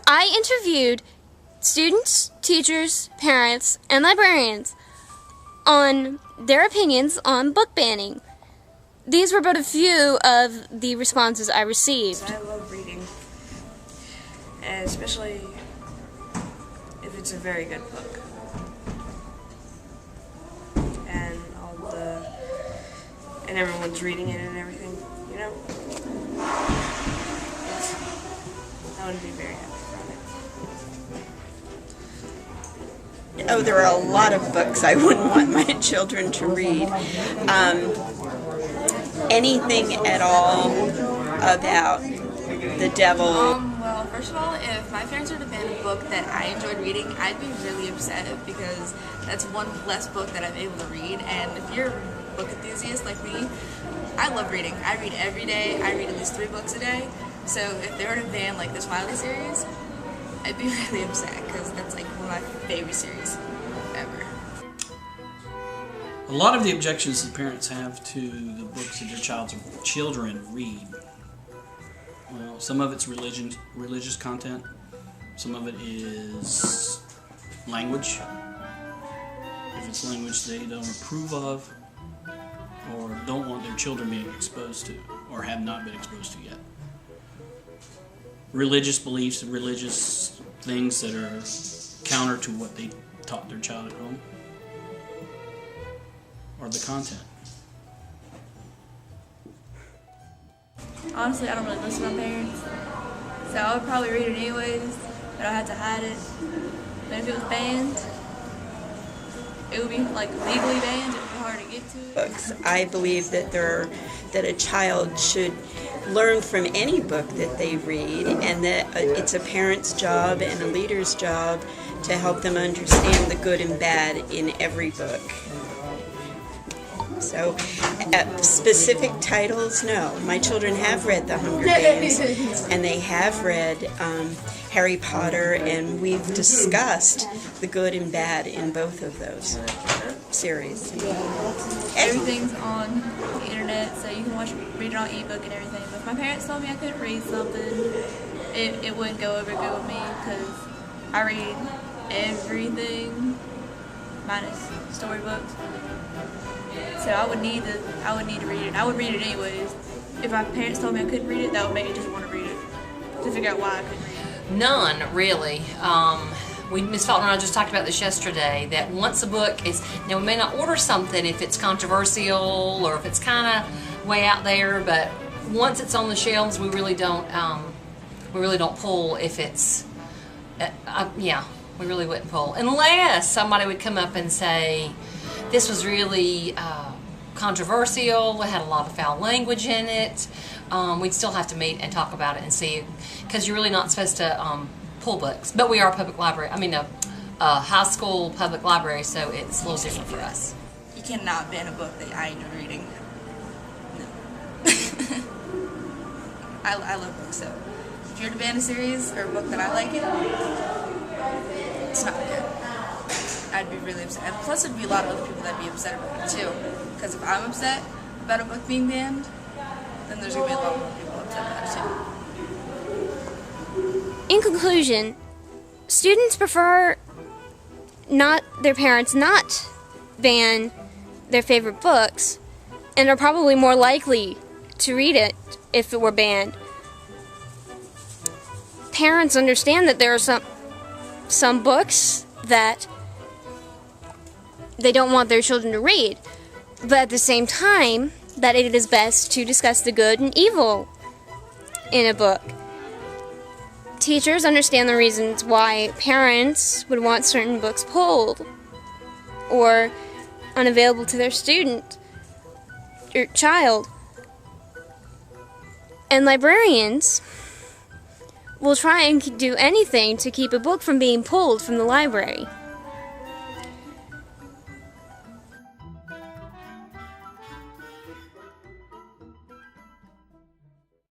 I interviewed students, teachers, parents, and librarians on their opinions on book banning. These were but a few of the responses I received. I love reading, and especially if it's a very good book. And everyone's reading it and everything, you know? I would be very happy about it. Oh, there are a lot of books I wouldn't want my children to read. Anything at all about the devil. Well, first of all, if my parents were to ban a book that I enjoyed reading, I'd be really upset because that's one less book that I'm able to read. And if you're a book enthusiast like me, I love reading. I read every day. I read at least 3 books a day. So if they were to ban like the Twilight series, I'd be really upset because that's like one of my favorite series ever. A lot of the objections that parents have to the books that their children read, well, some of it's religious content, some of it is language, if it's language they don't approve of or don't want their children being exposed to or have not been exposed to yet. Religious beliefs and religious things that are counter to what they taught their child at home, or the content. Honestly, I don't really listen to my parents, so I would probably read it anyways, but I had to hide it. But if it was banned, it would be like legally banned. It would be hard to get to it. Books. I believe that that a child should learn from any book that they read, and that it's a parent's job and a leader's job to help them understand the good and bad in every book. So, specific titles, no. My children have read The Hunger Games, and they have read Harry Potter, and we've discussed the good and bad in both of those series. Everything's on the internet, so you can read it on ebook and everything. But if my parents told me I couldn't read something, it wouldn't go over good with me because I read everything minus storybooks. So I would need to read it. And I would read it anyways. If my parents told me I couldn't read it, that would make me just want to read it to figure out why I couldn't read it. None, really. Ms. Faulkner and I just talked about this yesterday, that once a book is, now we may not order something if it's controversial or if it's kind of way out there, but once it's on the shelves, we really don't pull if it's, we really wouldn't pull. Unless somebody would come up and say, this was really controversial, it had a lot of foul language in it. We'd still have to meet and talk about it and see, because you're really not supposed to pull books. But we are a public library, a high school public library, so it's a little different for us. You cannot ban a book that I enjoy reading. No. I love books, so if you're to ban a series or a book that I like it's not good. I'd be really upset. And plus, there'd be a lot of other people that'd be upset about it too. Because if I'm upset about a book being banned, then there's gonna be a lot more people upset about it too. In conclusion, students prefer their parents not ban their favorite books, and are probably more likely to read it if it were banned. Parents understand that there are some books that they don't want their children to read, but at the same time, that it is best to discuss the good and evil in a book. Teachers understand the reasons why parents would want certain books pulled or unavailable to their student or child. And librarians will try and do anything to keep a book from being pulled from the library.